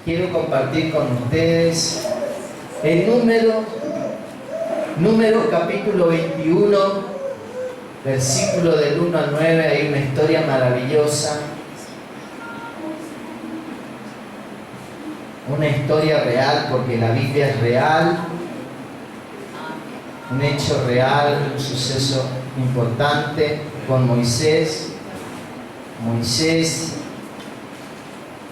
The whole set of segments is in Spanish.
quiero compartir con ustedes el Números capítulo 21, versículo del 1 al 9. Hay una historia maravillosa, una historia real, porque la Biblia es real, un hecho real, un suceso importante con Moisés. Moisés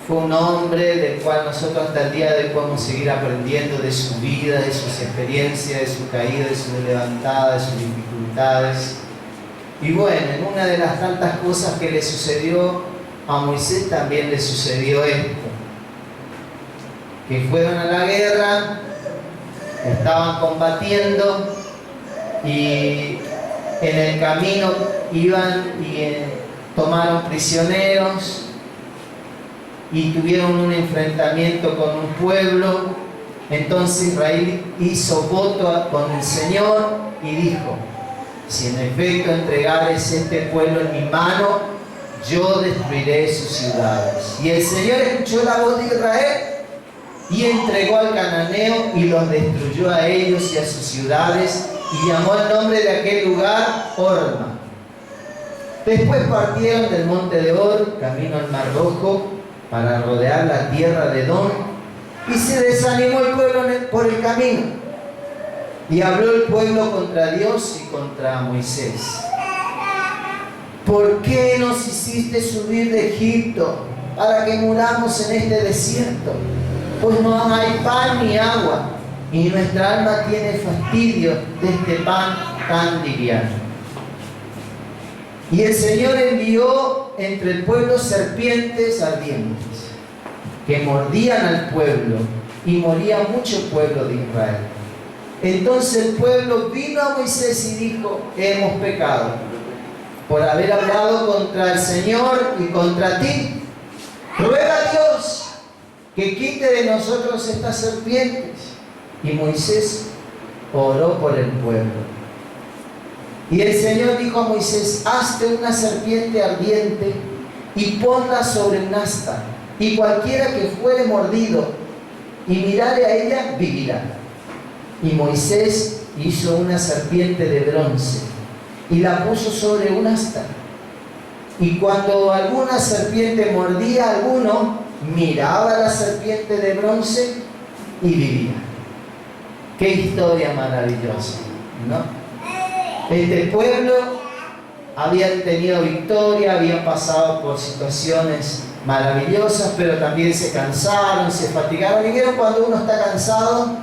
fue un hombre del cual nosotros hasta el día de hoy podemos seguir aprendiendo de su vida, de sus experiencias, de su caída, de su levantada, de sus dificultades. Y bueno, en una de las tantas cosas que le sucedió a Moisés también le sucedió esto: que fueron a la guerra, estaban combatiendo y en el camino iban y tomaron prisioneros y tuvieron un enfrentamiento con un pueblo. Entonces Israel hizo voto con el Señor y dijo: si en efecto entregares este pueblo en mi mano, yo destruiré sus ciudades. Y el Señor escuchó la voz de Israel y entregó al cananeo y los destruyó a ellos y a sus ciudades, y llamó el nombre de aquel lugar Horma. Después partieron del monte de Hor, camino al Mar Rojo, para rodear la tierra de Edom, y se desanimó el pueblo por el camino. Y habló el pueblo contra Dios y contra Moisés: ¿por qué nos hiciste subir de Egipto para que muramos en este desierto? Pues no hay pan ni agua, y nuestra alma tiene fastidio de este pan tan liviano. Y el Señor envió entre el pueblo serpientes ardientes, que mordían al pueblo, y moría mucho pueblo de Israel. Entonces el pueblo vino a Moisés y dijo: hemos pecado por haber hablado contra el Señor y contra ti. Ruega a Dios que quite de nosotros estas serpientes. Y Moisés oró por el pueblo. Y el Señor dijo a Moisés: hazte una serpiente ardiente y ponla sobre un asta, y cualquiera que fuere mordido y mirare a ella, vivirá. Y Moisés hizo una serpiente de bronce y la puso sobre un asta. Y cuando alguna serpiente mordía a alguno, miraba la serpiente de bronce y vivía. ¡Qué historia maravillosa!, ¿no? Este pueblo había tenido victoria, habían pasado por situaciones maravillosas, pero también se cansaron, se fatigaron. ¿Y vieron cuando uno está cansado?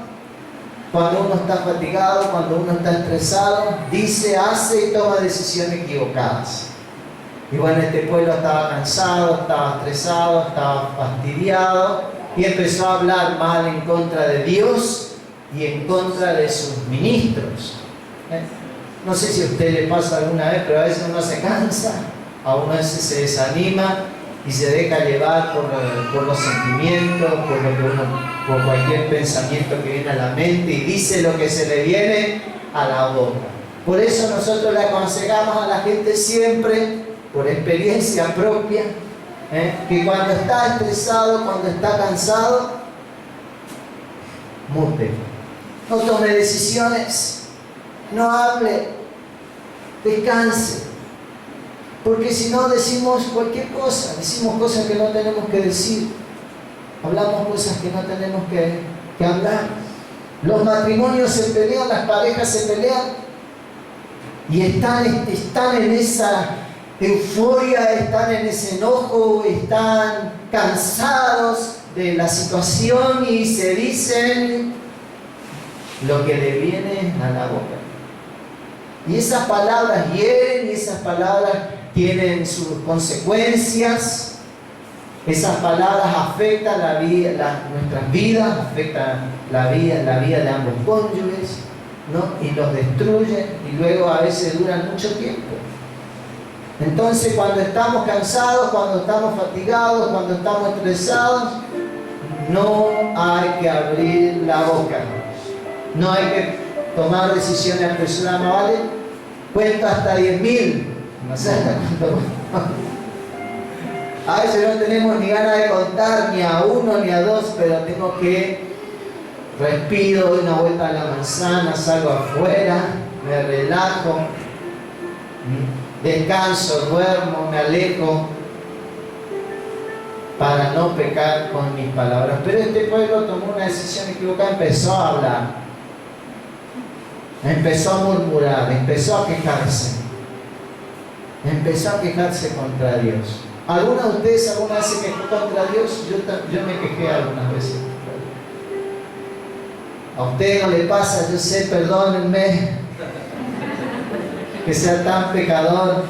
Cuando uno está fatigado, cuando uno está estresado, dice, hace y toma decisiones equivocadas. Y bueno, este pueblo estaba cansado, estaba estresado, estaba fastidiado, y empezó a hablar mal en contra de Dios y en contra de sus ministros. No sé si a usted le pasa alguna vez, pero a veces uno se cansa, a uno a veces se desanima y se deja llevar por los sentimientos, por cualquier pensamiento que viene a la mente, y dice lo que se le viene a la boca. Por eso nosotros le aconsejamos a la gente siempre, por experiencia propia, que cuando está estresado, cuando está cansado, mute. No tome decisiones, no hable, descanse. Porque si no, decimos cualquier cosa, decimos cosas que no tenemos que decir, hablamos cosas que no tenemos que hablar. Los matrimonios se pelean, las parejas se pelean, y están en esa euforia, están en ese enojo, están cansados de la situación y se dicen lo que le viene a la boca. Y esas palabras hieren, y esas palabras tienen sus consecuencias. Esas palabras afectan nuestras vidas, afectan la vida de ambos cónyuges, ¿no? Y los destruyen, y luego a veces duran mucho tiempo. Entonces, cuando estamos cansados, cuando estamos fatigados, cuando estamos estresados, no hay que abrir la boca, no hay que tomar decisiones apresuradas. No vale, cuento hasta 10.000, no sé hasta cuánto. A veces no tenemos ni ganas de contar ni a uno ni a dos, pero tengo que respiro, doy una vuelta a la manzana, salgo afuera, me relajo, descanso, duermo, me alejo para no pecar con mis palabras. Pero este pueblo tomó una decisión equivocada, empezó a hablar, empezó a murmurar, empezó a quejarse contra Dios. ¿Alguna de ustedes alguna vez se quejó contra Dios? Yo me quejé algunas veces. A usted no le pasa, yo sé, perdónenme que sea tan pecador.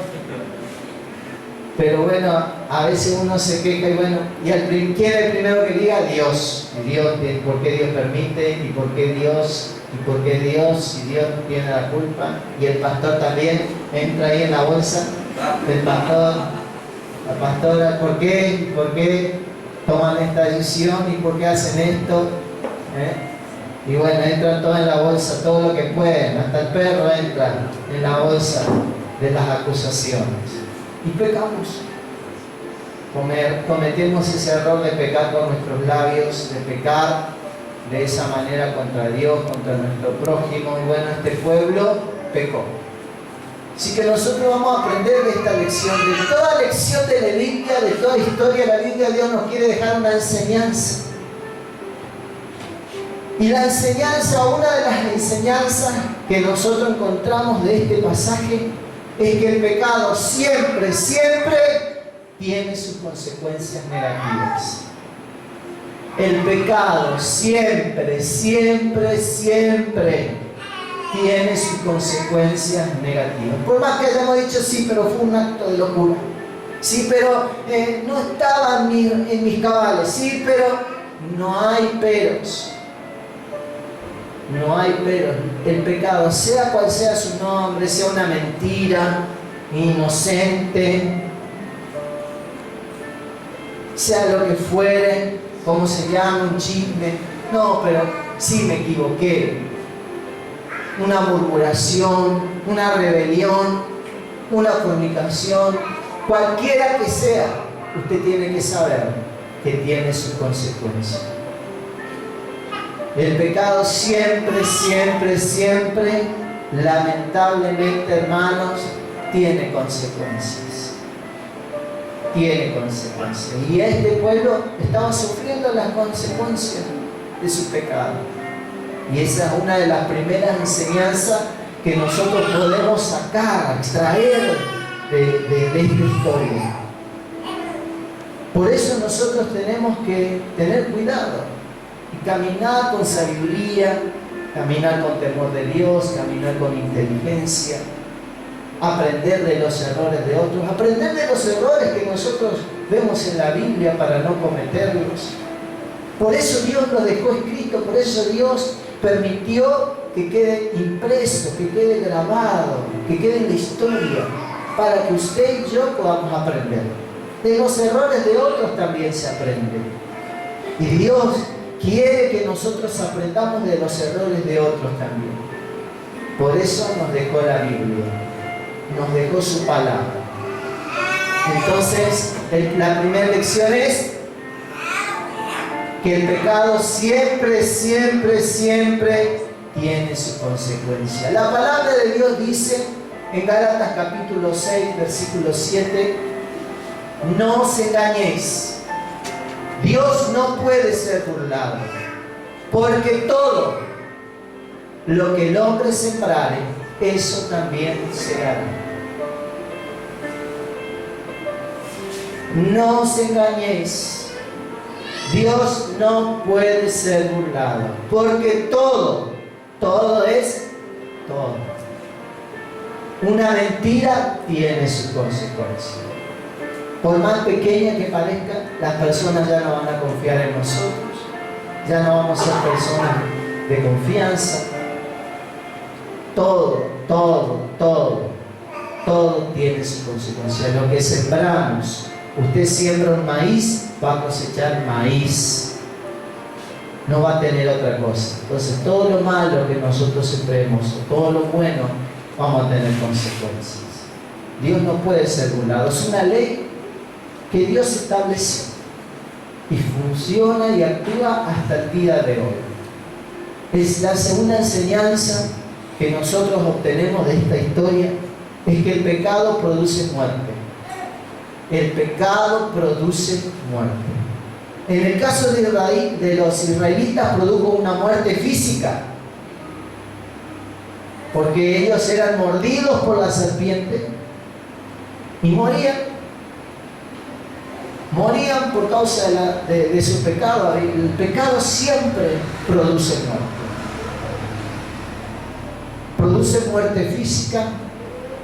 Pero bueno, a veces uno se queja y bueno, ¿quién es el primero que diga? Dios. Y Dios, ¿por qué Dios permite? ¿Y por qué Dios? ¿Y por qué Dios? Si Dios tiene la culpa. Y el pastor también entra ahí en la bolsa del pastor. La pastora, ¿por qué? ¿Por qué toman esta decisión? ¿Y por qué hacen esto? Y bueno, entran todos en la bolsa, todo lo que pueden, hasta el perro entra en la bolsa de las acusaciones. Y pecamos. Cometemos ese error de pecar con nuestros labios, de pecar de esa manera contra Dios, contra nuestro prójimo. Y bueno, este pueblo pecó. Así que nosotros vamos a aprender de esta lección, de toda lección de la Biblia, de toda historia de la Biblia. Dios nos quiere dejar una enseñanza. Y la enseñanza, una de las enseñanzas que nosotros encontramos de este pasaje, es que el pecado siempre tiene sus consecuencias negativas. El pecado siempre tiene sus consecuencias negativas. Por más que hayamos dicho, sí, pero fue un acto de locura. Sí, pero no estaba en mis cabales. Sí, pero no hay peros. No hay peros. El pecado, sea cual sea su nombre, sea una mentira, inocente, sea lo que fuere, como se llama, un chisme. No, pero sí me equivoqué. Una murmuración, una rebelión, una fornicación, cualquiera que sea, usted tiene que saber que tiene sus consecuencias. El pecado siempre, lamentablemente, hermanos, tiene consecuencias. Tiene consecuencias. Y este pueblo estaba sufriendo las consecuencias de su pecado. Y esa es una de las primeras enseñanzas que nosotros podemos sacar, extraer de esta historia. Por eso nosotros tenemos que tener cuidado y caminar con sabiduría, caminar con temor de Dios, caminar con inteligencia, aprender de los errores de otros, aprender de los errores que nosotros vemos en la Biblia para no cometerlos. Por eso Dios lo dejó escrito, por eso Dios permitió que quede impreso, que quede grabado, que quede en la historia, para que usted y yo podamos aprender. De los errores de otros también se aprende. Y Dios quiere que nosotros aprendamos de los errores de otros también. Por eso nos dejó la Biblia, nos dejó su palabra. Entonces, la primera lección es que el pecado siempre tiene su consecuencia. La palabra de Dios dice en Gálatas capítulo 6, versículo 7, no os engañéis, Dios no puede ser burlado, porque todo lo que el hombre sembrare, eso también segará. No os engañéis, Dios no puede ser burlado, porque todo es todo. Una mentira tiene su consecuencia. Por más pequeña que parezca, las personas ya no van a confiar en nosotros, ya no vamos a ser personas de confianza. Todo tiene su consecuencia. Lo que sembramos, usted siembra un maíz, va a cosechar maíz, no va a tener otra cosa. Entonces todo lo malo que nosotros sembremos, todo lo bueno, vamos a tener consecuencias. Dios no puede ser burlado. Es una ley que Dios estableció y funciona y actúa hasta el día de hoy. Es la segunda enseñanza que nosotros obtenemos de esta historia, es que el pecado produce muerte. El pecado produce muerte. En el caso de los israelitas produjo una muerte física, porque ellos eran mordidos por la serpiente y morían. Morían por causa de su pecado. El pecado siempre produce muerte. Produce muerte física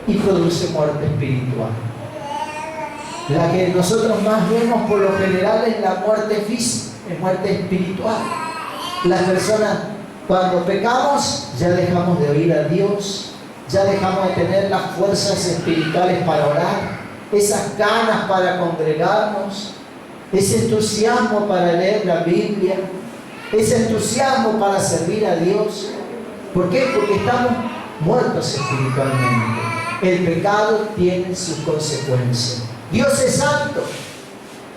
y produce muerte espiritual. La que nosotros más vemos por lo general es la muerte física, es muerte espiritual. Las personas, cuando pecamos, ya dejamos de oír a Dios, ya dejamos de tener las fuerzas espirituales para orar, esas ganas para congregarnos, ese entusiasmo para leer la Biblia, ese entusiasmo para servir a Dios. ¿Por qué? Porque estamos muertos espiritualmente. El pecado tiene sus consecuencias. Dios es santo.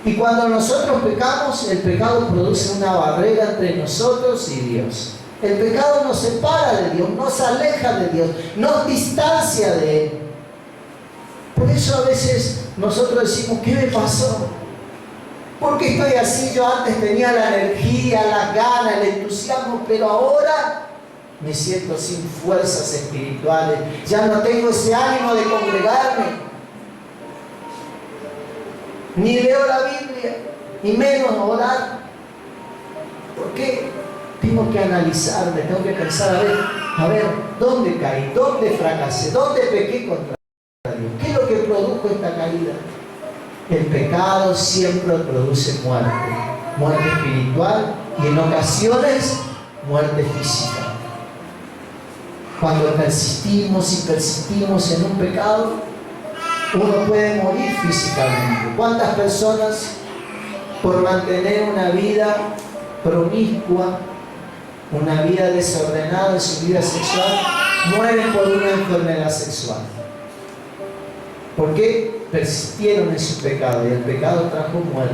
Y cuando nosotros pecamos, el pecado produce una barrera entre nosotros y Dios. El pecado nos separa de Dios, nos aleja de Dios, nos distancia de Él. Por eso a veces nosotros decimos, ¿qué me pasó? ¿Por qué estoy así? Yo antes tenía la energía, las ganas, el entusiasmo, pero ahora me siento sin fuerzas espirituales. Ya no tengo ese ánimo de congregarme. Ni leo la Biblia, ni menos orar. ¿Por qué? Tengo que analizarme, tengo que pensar, a ver, ¿dónde caí? ¿Dónde fracasé? ¿Dónde pequé contra Dios? ¿Qué es lo que produjo esta caída? El pecado siempre produce muerte. Muerte espiritual y en ocasiones muerte física. Cuando persistimos y persistimos en un pecado, uno puede morir físicamente. ¿Cuántas personas, por mantener una vida promiscua, una vida desordenada en su vida sexual, mueren por una enfermedad sexual? ¿Por qué? Persistieron en su pecado y el pecado trajo muerte.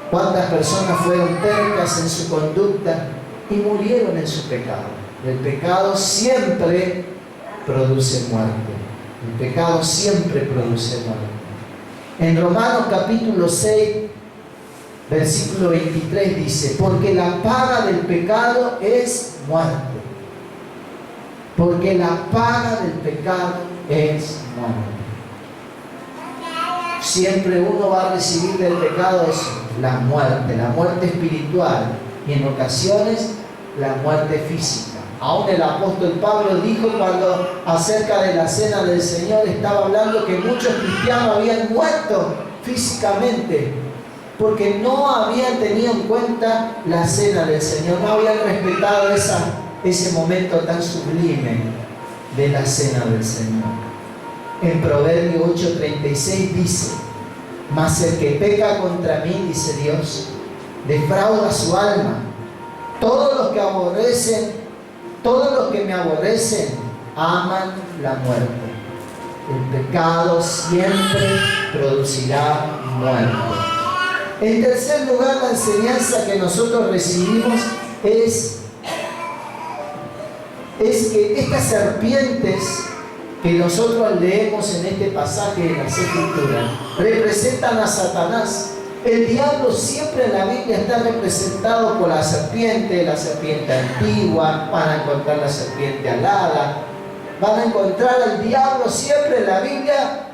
¿Cuántas personas fueron tercas en su conducta y murieron en su pecado? El pecado siempre produce muerte. El pecado siempre produce muerte. En Romanos capítulo 6, versículo 23 dice, porque la paga del pecado es muerte. Porque la paga del pecado es muerte. Siempre uno va a recibir del pecado eso, la muerte espiritual y en ocasiones la muerte física. Aún el apóstol Pablo dijo cuando acerca de la cena del Señor estaba hablando que muchos cristianos habían muerto físicamente porque no habían tenido en cuenta la cena del Señor, no habían respetado ese momento tan sublime de la cena del Señor. En Proverbio 8:36 dice, mas el que peca contra mí, dice Dios, defrauda su alma. Todos los que me aborrecen aman la muerte. El pecado siempre producirá muerte. En tercer lugar, la enseñanza que nosotros recibimos es que estas serpientes que nosotros leemos en este pasaje de las Escrituras representan a Satanás. El diablo siempre en la Biblia está representado por la serpiente antigua, van a encontrar la serpiente alada, van a encontrar al diablo siempre en la Biblia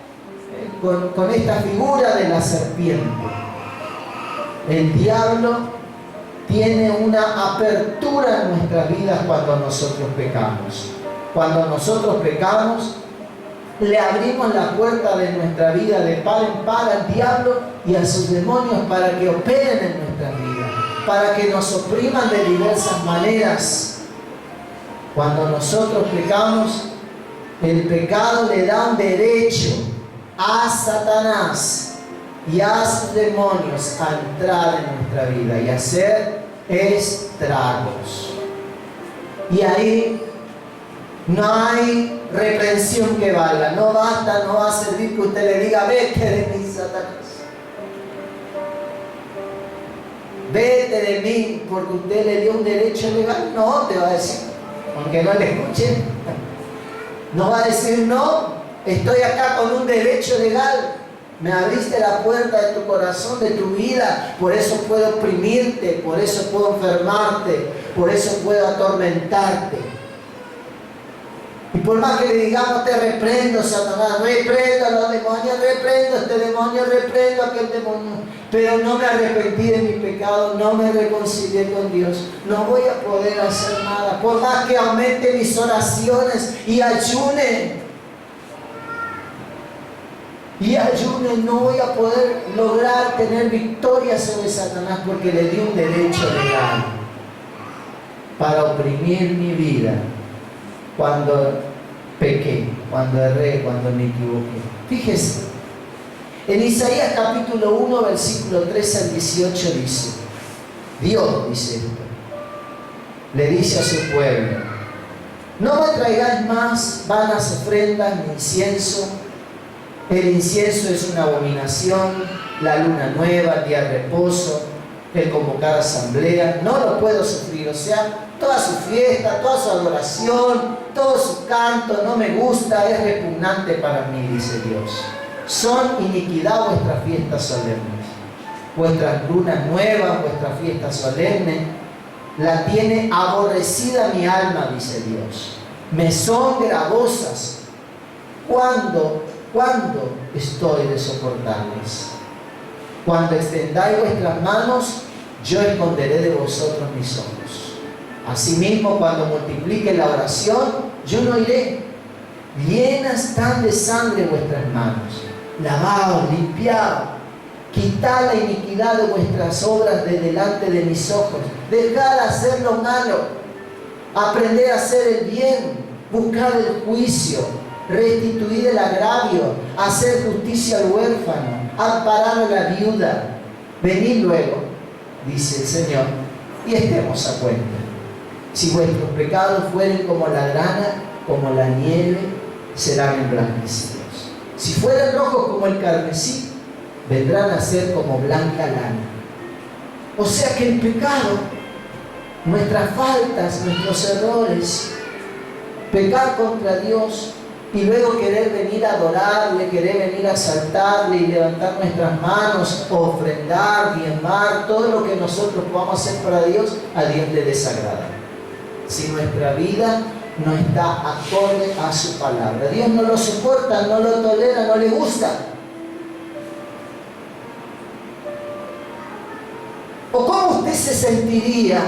con esta figura de la serpiente. El diablo tiene una apertura en nuestras vidas cuando nosotros pecamos. Cuando nosotros pecamos, le abrimos la puerta de nuestra vida de par en par al diablo y a sus demonios para que operen en nuestras vidas, para que nos opriman de diversas maneras. Cuando nosotros pecamos, el pecado le da un derecho a Satanás y a sus demonios a entrar en nuestra vida y hacer estragos. Y ahí no hay reprensión que valga. No basta, no va a servir que usted le diga, vete de mí, Satanás. vete de mí porque usted le dio un derecho legal. No, te va a decir, aunque no le escuche, no va a decir no, estoy acá con un derecho legal. Me abriste la puerta de tu corazón, de tu vida, por eso puedo oprimirte, por eso puedo enfermarte, por eso puedo atormentarte. Y por más que le digamos, te reprendo, Satanás, reprendo a los demonios, reprendo a este demonio, reprendo a aquel demonio, pero no me arrepentí de mi pecado, no me reconcilié con Dios, no voy a poder hacer nada. Por más que aumente mis oraciones y ayune, no voy a poder lograr tener victoria sobre Satanás porque le di un derecho legal para oprimir mi vida cuando pequé, cuando erré, cuando me equivoqué. Fíjese, en Isaías capítulo 1, versículo 13 al 18 dice, Dios dice esto, le dice a su pueblo, no me traigáis más vanas ofrendas ni incienso. El incienso es una abominación, la luna nueva, el día de reposo, el convocar asamblea, no lo puedo sufrir. O sea, toda su fiesta, toda su adoración, todo su canto no me gusta, es repugnante para mí, dice Dios. Son iniquidad vuestras fiestas solemnes, vuestras lunas nuevas, vuestras fiestas solemnes, la tiene aborrecida mi alma, dice Dios. Me son gravosas. ¿Cuándo estoy de soportarles? Cuando extendáis vuestras manos, yo esconderé de vosotros mis ojos. Asimismo, cuando multiplique la oración, yo no iré. Llenas están de sangre vuestras manos. Lavaos, limpiaos, quitad la iniquidad de vuestras obras de delante de mis ojos. Dejad hacer lo malo, aprended a hacer el bien, buscad el juicio, restituir el agravio, hacer justicia al huérfano, amparar a la viuda. Venid luego, dice el Señor, y estemos a cuenta. Si vuestros pecados fueren como la grana, como la nieve, serán emblanquecidos. Si fueren rojos como el carmesí, vendrán a ser como blanca lana. O sea que el pecado, nuestras faltas, nuestros errores, pecar contra Dios, y luego querer venir a adorarle, querer venir a exaltarle y levantar nuestras manos, ofrendar, diezmar, todo lo que nosotros podamos hacer para Dios, a Dios le desagrada. Si nuestra vida no está acorde a su palabra, Dios no lo soporta, no lo tolera, no le gusta. ¿O cómo usted se sentiría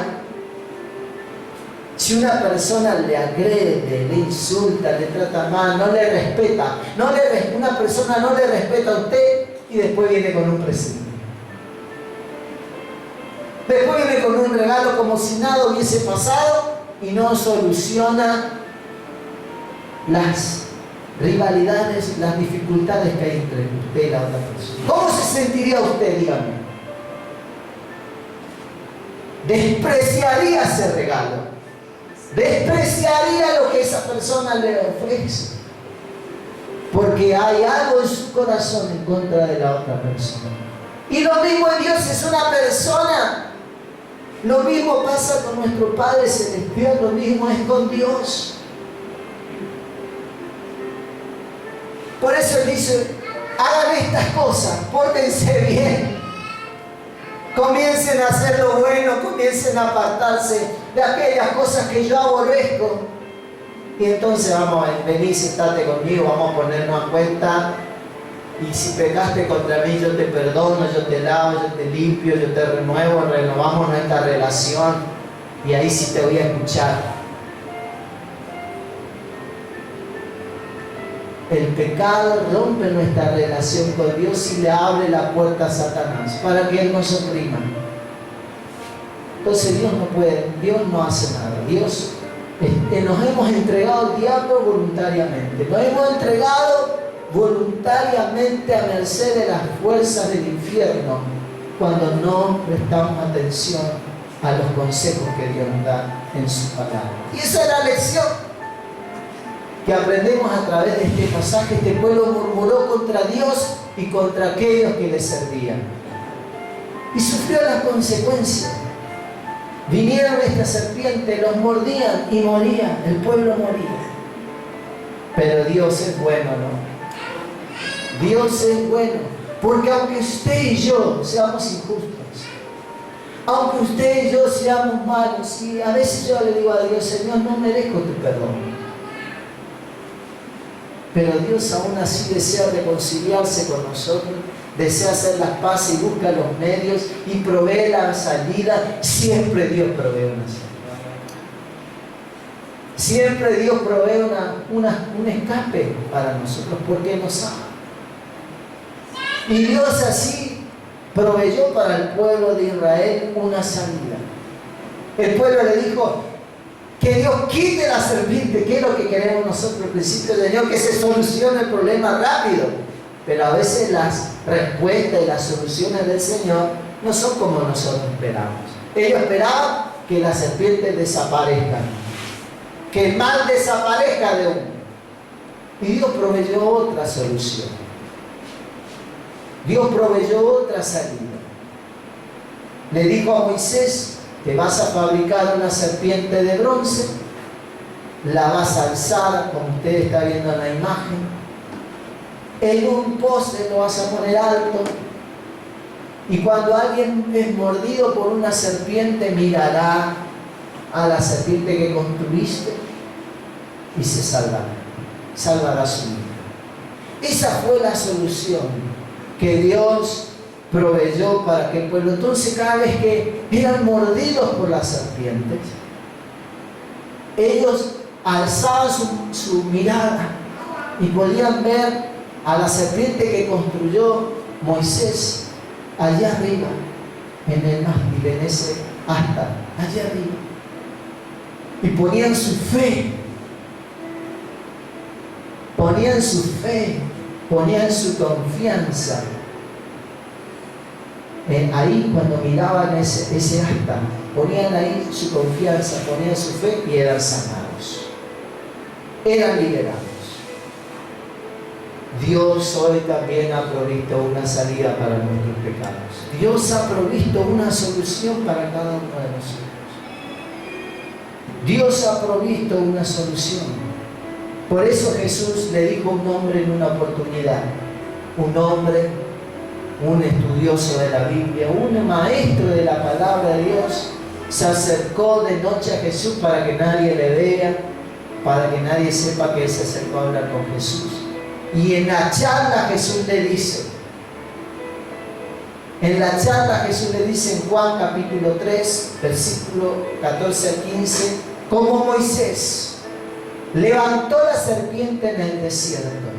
si una persona le agrede, le insulta, le trata mal, no le respeta? Una persona no le respeta a usted y después viene con un presente. Después viene con un regalo como si nada hubiese pasado y no soluciona las rivalidades, las dificultades que hay entre usted y la otra persona. ¿Cómo se sentiría usted, dígame? Despreciaría ese regalo. Despreciaría lo que esa persona le ofrece, porque hay algo en su corazón en contra de la otra persona. Y lo mismo en Dios, es una persona. Lo mismo pasa con nuestro Padre Celestial, lo mismo es con Dios. Por eso Él dice, hagan estas cosas, pórtense bien, comiencen a hacer lo bueno, comiencen a apartarse de aquellas cosas que yo aborrezco. Y entonces vamos a venir, sentate conmigo, vamos a ponernos a cuenta. Y si pecaste contra mí, yo te perdono, yo te lavo, yo te limpio, yo te renuevo, renovamos nuestra relación. Y ahí sí te voy a escuchar. El pecado rompe nuestra relación con Dios y le abre la puerta a Satanás para que Él nos oprima. Entonces Dios no puede, Dios no hace nada. Dios, nos hemos entregado al diablo voluntariamente. Nos hemos entregado voluntariamente a merced de las fuerzas del infierno cuando no prestamos atención a los consejos que Dios nos da en su palabra. Y esa es la lección que aprendemos a través de este pasaje. Este pueblo murmuró contra Dios y contra aquellos que le servían. y sufrió las consecuencias. Vinieron estas serpientes, los mordían y morían, el pueblo moría. Pero Dios es bueno, ¿no? Dios es bueno, porque aunque usted y yo seamos injustos, aunque usted y yo seamos malos, y a veces yo le digo a Dios, Señor, no merezco tu perdón, pero Dios aún así desea reconciliarse con nosotros, desea hacer las paces y busca los medios y provee la salida. Siempre Dios provee una salida. Siempre Dios provee un escape para nosotros porque nos ama. Y Dios así proveyó para el pueblo de Israel una salida. El pueblo le dijo que Dios quite la serpiente, que es lo que queremos nosotros al principio del año, que se solucione el problema rápido. Pero a veces las respuestas y las soluciones del Señor no son como nosotros esperamos. Ellos esperaban que las serpientes desaparezcan, que el mal desaparezca de uno. Y Dios proveyó otra solución. Dios proveyó otra salida. Le dijo a Moisés: te vas a fabricar una serpiente de bronce, la vas a alzar, como usted está viendo en la imagen, en un poste lo vas a poner alto, y cuando alguien es mordido por una serpiente, mirará a la serpiente que construiste y se salvará su vida. Esa fue la solución que Dios proveyó para que el pueblo, entonces cada vez que eran mordidos por las serpientes, ellos alzaban su mirada y podían ver a la serpiente que construyó Moisés allá arriba, en el mástil, en ese asta, allá arriba. Y ponían su fe, ponían su confianza. Ahí cuando miraban ese asta, ponían ahí su confianza, ponían su fe y eran sanados, eran liberados. Dios hoy también ha provisto una salida para nuestros pecados. Dios ha provisto una solución para cada uno de nosotros. Dios ha provisto una solución. Por eso Jesús le dijo a un hombre en una oportunidad, un hombre, un estudioso de la Biblia, un maestro de la palabra de Dios, se acercó de noche a Jesús para que nadie le vea, para que nadie sepa que él se acercó a hablar con Jesús. Y en la charla Jesús le dice, en Juan capítulo 3, versículo 14 al 15, como Moisés levantó la serpiente en el desierto,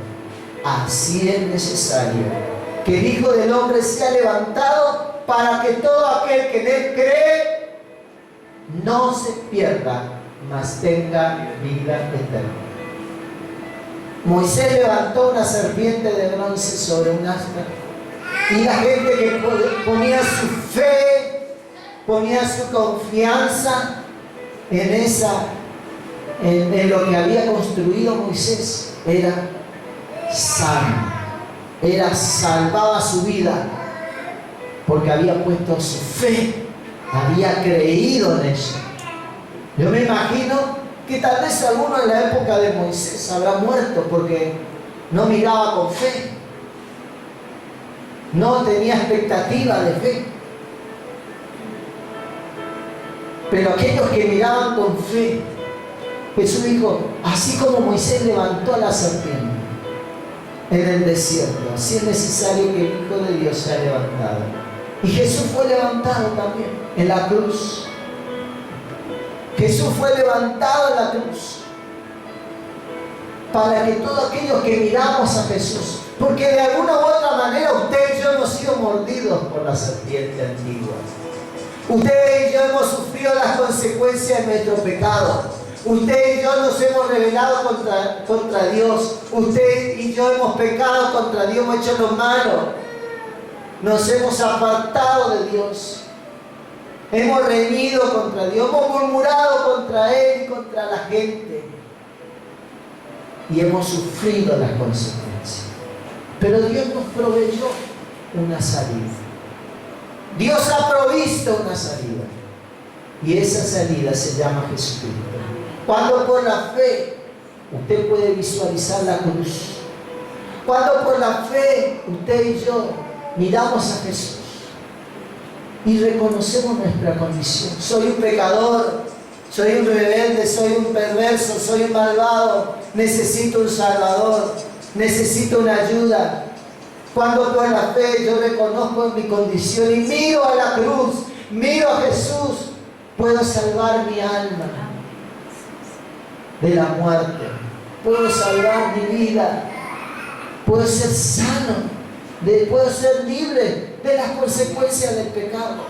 así es necesario que el Hijo del Hombre sea levantado, para que todo aquel que en él cree no se pierda, mas tenga vida eterna. Moisés levantó una serpiente de bronce sobre un asta, y la gente que ponía su fe, ponía su confianza en lo que había construido Moisés, era sano, salvaba su vida, porque había puesto su fe, había creído en eso. Yo me imagino que tal vez alguno en la época de Moisés habrá muerto porque no miraba con fe, no tenía expectativa de fe. Pero aquellos que miraban con fe, Jesús dijo, así como Moisés levantó a la serpiente en el desierto, así es necesario que el Hijo de Dios sea levantado. Y Jesús fue levantado también en la cruz. Jesús fue levantado en la cruz para que todos aquellos que miramos a Jesús, porque de alguna u otra manera usted y yo hemos sido mordidos por la serpiente antigua. Usted y yo hemos sufrido las consecuencias de nuestro pecado. Usted y yo nos hemos rebelado contra Dios. Usted y yo hemos pecado contra Dios, hemos hecho lo malo. Nos hemos apartado de Dios. Hemos reñido contra Dios, hemos murmurado contra Él y contra la gente. Y hemos sufrido las consecuencias. Pero Dios nos proveyó una salida. Dios ha provisto una salida. Y esa salida se llama Jesucristo. Cuando por la fe usted puede visualizar la cruz. Cuando por la fe usted y yo miramos a Jesús y reconocemos nuestra condición. Soy un pecador, soy un rebelde, soy un perverso, soy un malvado. Necesito un Salvador, necesito una ayuda. Cuando por la fe yo reconozco mi condición y miro a la cruz, miro a Jesús, puedo salvar mi alma de la muerte, puedo salvar mi vida, puedo ser sano, puedo ser libre de las consecuencias del pecado,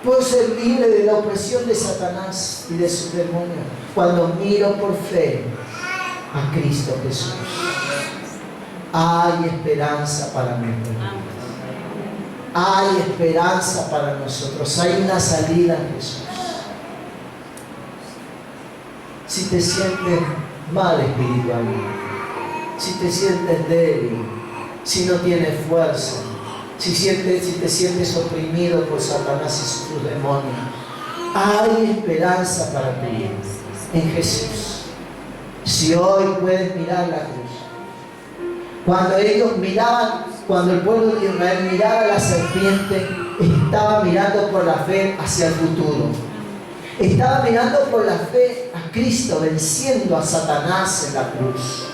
puedo ser libre de la opresión de Satanás y de sus demonios cuando miro por fe a Cristo Jesús. Hay esperanza para nosotros. Hay esperanza para nosotros. Hay una salida en Jesús. Si te sientes mal espiritualmente, si te sientes débil, si no tienes fuerza, si te sientes oprimido por Satanás y sus demonios, hay esperanza para ti en Jesús. Si hoy puedes mirar la cruz. Cuando el pueblo de Israel miraba a la serpiente, estaba mirando por la fe hacia el futuro. Estaba mirando por la fe a Cristo, venciendo a Satanás en la cruz.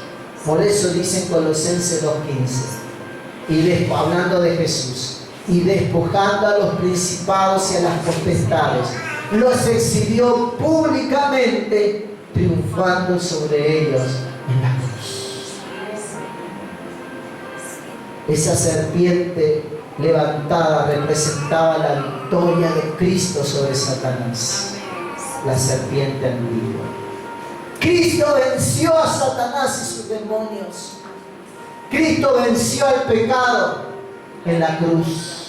Por eso dice en Colosenses 2:15, hablando de Jesús, y despojando a los principados y a las potestades, los exhibió públicamente, triunfando sobre ellos en la cruz. Esa serpiente levantada representaba la victoria de Cristo sobre Satanás, la serpiente antigua. Cristo venció a Satanás y sus demonios. Cristo venció al pecado en la cruz.